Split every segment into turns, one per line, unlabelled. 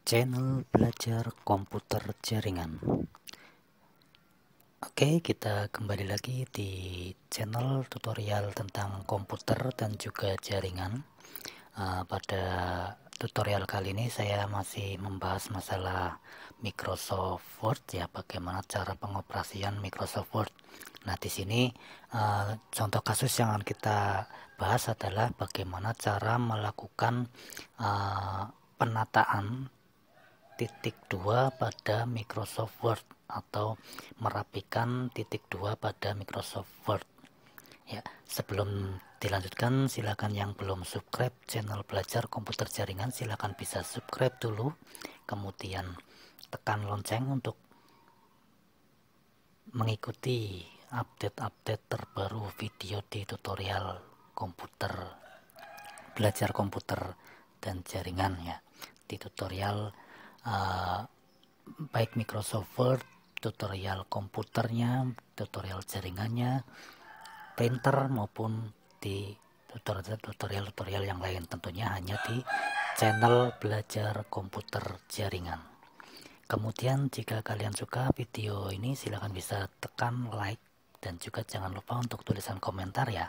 Channel belajar komputer jaringan. Oke, kita kembali lagi di channel tutorial tentang komputer dan juga jaringan. Pada tutorial kali ini saya masih membahas masalah Microsoft Word, ya, bagaimana cara pengoperasian Microsoft Word. Nah, di sini contoh kasus yang akan kita bahas adalah bagaimana cara melakukan penataan titik 2 pada Microsoft Word atau merapikan titik 2 pada Microsoft Word. Ya, sebelum dilanjutkan, silakan yang belum subscribe channel belajar komputer jaringan silakan bisa subscribe dulu, kemudian tekan lonceng untuk mengikuti update-update terbaru video di tutorial komputer, belajar komputer dan jaringan, ya. Di tutorial baik Microsoft Word, tutorial komputernya, tutorial jaringannya, printer, maupun di tutorial yang lain, tentunya hanya di channel belajar komputer jaringan. Kemudian jika kalian suka video ini silahkan bisa tekan like dan juga jangan lupa untuk tulisan komentar, ya.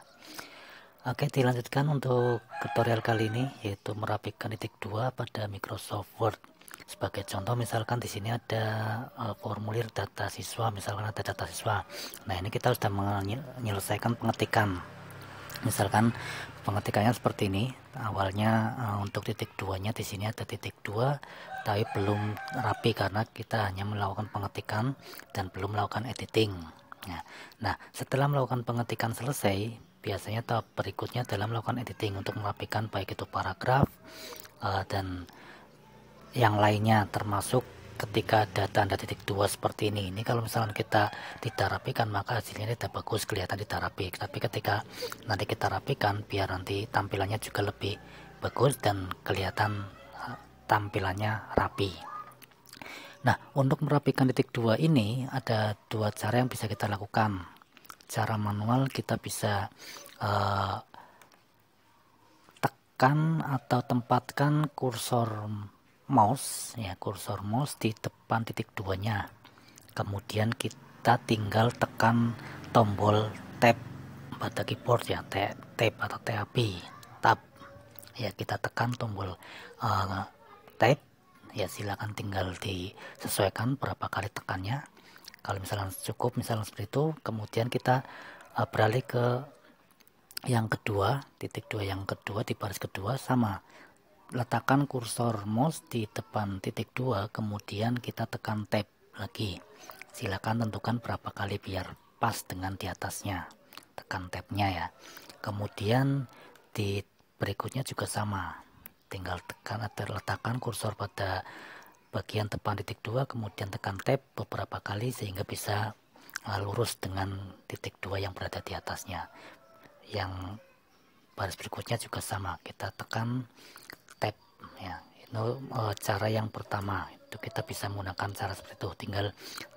Oke, dilanjutkan untuk tutorial kali ini, yaitu merapikan titik 2 pada Microsoft Word. Sebagai contoh, misalkan di sini ada formulir data siswa, misalkan ada data siswa. Nah, ini kita sudah menyelesaikan pengetikan. Misalkan pengetikannya seperti ini. Awalnya untuk titik 2-nya di sini ada titik 2, tapi belum rapi karena kita hanya melakukan pengetikan dan belum melakukan editing. Nah, setelah melakukan pengetikan selesai, biasanya tahap berikutnya adalah melakukan editing untuk merapikan baik itu paragraf dan yang lainnya, termasuk ketika ada tanda titik 2 seperti ini. Ini kalau misalnya kita tidak rapikan maka hasilnya tidak bagus, kelihatan tidak rapi. Tapi ketika nanti kita rapikan, biar nanti tampilannya juga lebih bagus dan kelihatan tampilannya rapi. Nah, untuk merapikan titik 2 ini ada dua cara yang bisa kita lakukan. Cara manual, kita bisa tekan atau tempatkan kursor mouse di depan titik 2-nya. Kemudian kita tinggal tekan tombol tab pada keyboard, ya, tab atau tab. Ya, kita tekan tombol tab. Ya, silakan tinggal disesuaikan berapa kali tekannya. Kalau misalnya cukup, misalnya seperti itu, kemudian kita beralih ke yang kedua, titik 2 yang kedua di baris kedua, sama. Letakkan kursor mouse di depan titik 2, kemudian kita tekan tab lagi. Silakan tentukan berapa kali biar pas dengan di atasnya. Tekan tabnya, ya. Kemudian di berikutnya juga sama. Tinggal tekan atau letakkan kursor pada bagian depan titik 2, kemudian tekan tab beberapa kali sehingga bisa lurus dengan titik 2 yang berada di atasnya. Yang baris berikutnya juga sama, kita tekan tab, ya. Itu cara yang pertama. Itu kita bisa menggunakan cara seperti itu, tinggal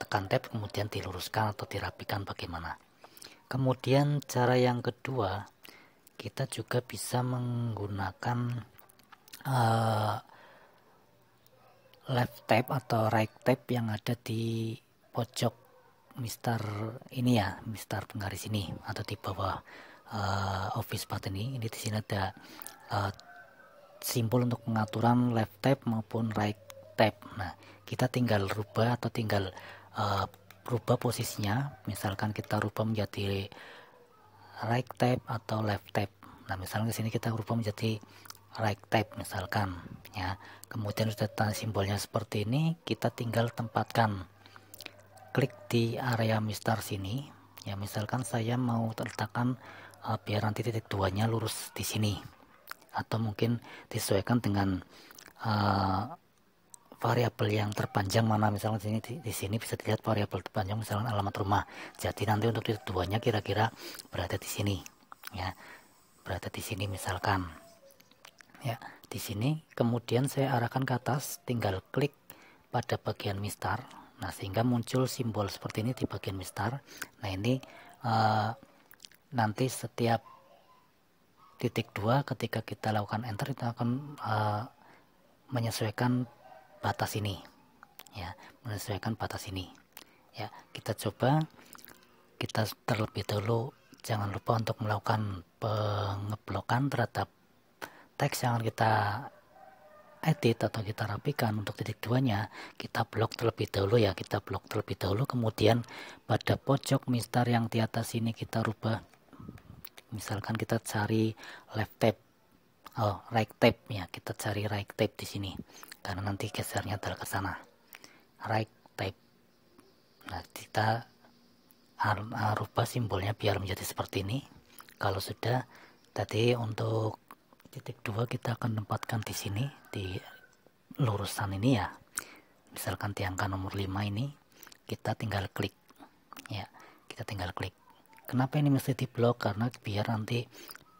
tekan tab kemudian diluruskan atau dirapikan bagaimana. Kemudian cara yang kedua, kita juga bisa menggunakan left tab atau right tab yang ada di pojok Mister ini, ya, Mister penggaris ini, atau di bawah office button ini. Di sini ada simbol untuk pengaturan left tab maupun right tab. Nah, kita tinggal rubah atau tinggal rubah posisinya. Misalkan kita rubah menjadi right tab atau left tab. Nah, misalnya di sini kita rubah menjadi right tab misalkan, ya. Kemudian sudah tanda simbolnya seperti ini, kita tinggal tempatkan, klik di area Mister sini, ya. Misalkan saya mau letakkan biar nanti titik 2-nya lurus di sini, atau mungkin disesuaikan dengan variabel yang terpanjang mana. Misalnya di sini bisa dilihat variabel terpanjang misalnya alamat rumah. Jadi nanti untuk titik 2-nya kira-kira berada di sini, ya. Berada di sini misalkan, ya, di sini. Kemudian saya arahkan ke atas, tinggal klik pada bagian Mister. Nah, sehingga muncul simbol seperti ini di bagian Mister. Nah, ini nanti setiap titik 2 ketika kita lakukan enter itu akan menyesuaikan batas ini, ya, menyesuaikan batas ini. Ya, kita coba. Kita terlebih dahulu jangan lupa untuk melakukan pengeblokan terhadap teks yang kita edit atau kita rapikan. Untuk titik 2 nya kita blok terlebih dahulu, ya, kita blok terlebih dahulu. Kemudian pada pojok mistar yang di atas ini kita rubah, misalkan kita cari left tab, right tab, ya, kita cari right tab di sini karena nanti gesernya adalah ke sana, right tab. Nah, kita rubah simbolnya biar menjadi seperti ini. Kalau sudah, tadi untuk titik 2 kita akan tempatkan di sini, di lurusan ini, ya, misalkan di angka nomor 5 ini kita tinggal klik, ya, kita tinggal klik. Kenapa ini mesti diblok? Karena biar nanti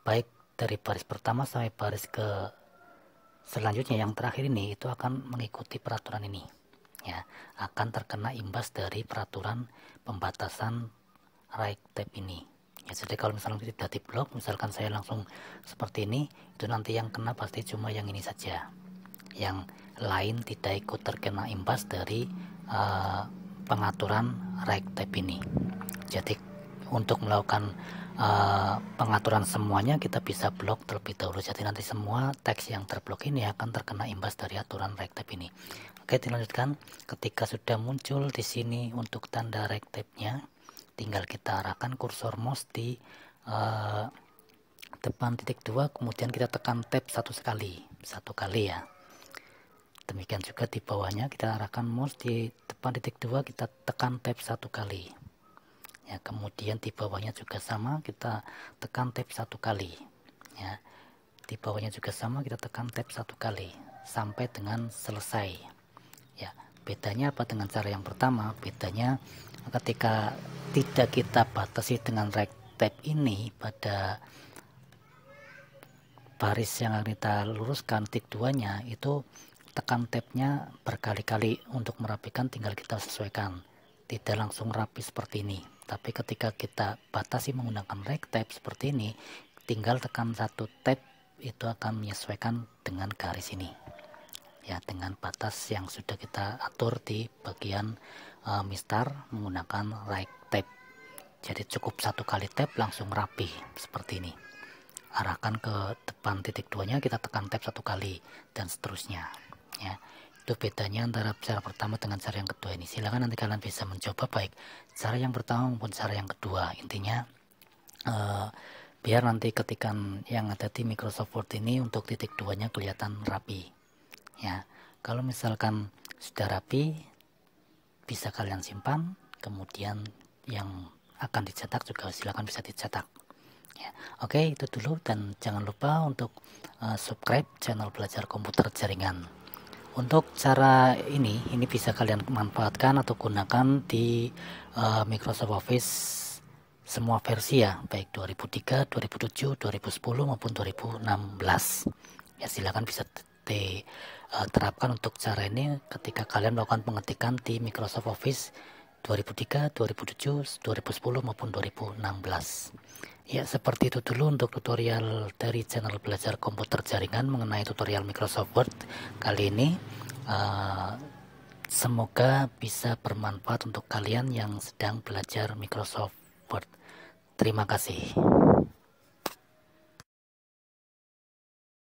baik dari baris pertama sampai baris ke selanjutnya yang terakhir ini itu akan mengikuti peraturan ini, ya, akan terkena imbas dari peraturan pembatasan right tab ini, ya. Jadi kalau misalnya tidak diblok, misalkan saya langsung seperti ini, itu nanti yang kena pasti cuma yang ini saja, yang lain tidak ikut terkena imbas dari pengaturan right tab ini. Jadi untuk melakukan pengaturan semuanya kita bisa blok terlebih dahulu. Jadi nanti semua teks yang terblok ini akan terkena imbas dari aturan right tab ini. Oke, dilanjutkan. Ketika sudah muncul di sini untuk tanda right tab-nya, tinggal kita arahkan kursor mouse di depan titik 2, kemudian kita tekan tab satu kali, ya. Demikian juga di bawahnya kita arahkan mouse di depan titik 2, kita tekan tab satu kali, ya. Kemudian di bawahnya juga sama, kita tekan tab satu kali, ya. Di bawahnya juga sama, kita tekan tab satu kali sampai dengan selesai, ya. Bedanya apa dengan cara yang pertama? Bedanya ketika tidak kita batasi dengan right tab ini pada baris yang akan kita luruskan titik 2 nya, itu tekan tabnya berkali-kali. Untuk merapikan tinggal kita sesuaikan, tidak langsung rapi seperti ini. Tapi ketika kita batasi menggunakan right tab seperti ini, tinggal tekan satu tab, itu akan menyesuaikan dengan garis ini, ya, dengan batas yang sudah kita atur di bagian mistar menggunakan right tab. Jadi cukup satu kali tab langsung rapi seperti ini. Arahkan ke depan titik 2 nya, kita tekan tab satu kali dan seterusnya, ya. Itu bedanya antara cara pertama dengan cara yang kedua ini. Silahkan nanti kalian bisa mencoba baik cara yang pertama maupun cara yang kedua. Intinya biar nanti ketikan yang ada di Microsoft Word ini untuk titik 2 nya kelihatan rapi, ya. Kalau misalkan sudah rapi, bisa kalian simpan. Kemudian yang akan dicetak juga silakan bisa dicetak, ya. Oke, itu dulu, dan jangan lupa untuk subscribe channel Belajar Komputer Jaringan. Untuk cara ini bisa kalian manfaatkan atau gunakan di Microsoft Office semua versi, ya, baik 2003, 2007, 2010 maupun 2016, ya. Silakan bisa terapkan untuk cara ini ketika kalian melakukan pengetikan di Microsoft Office 2003, 2007, 2010 maupun 2016. Ya, seperti itu dulu untuk tutorial dari channel Belajar Komputer Jaringan mengenai tutorial Microsoft Word kali ini. Semoga bisa bermanfaat untuk kalian yang sedang belajar Microsoft Word. Terima kasih.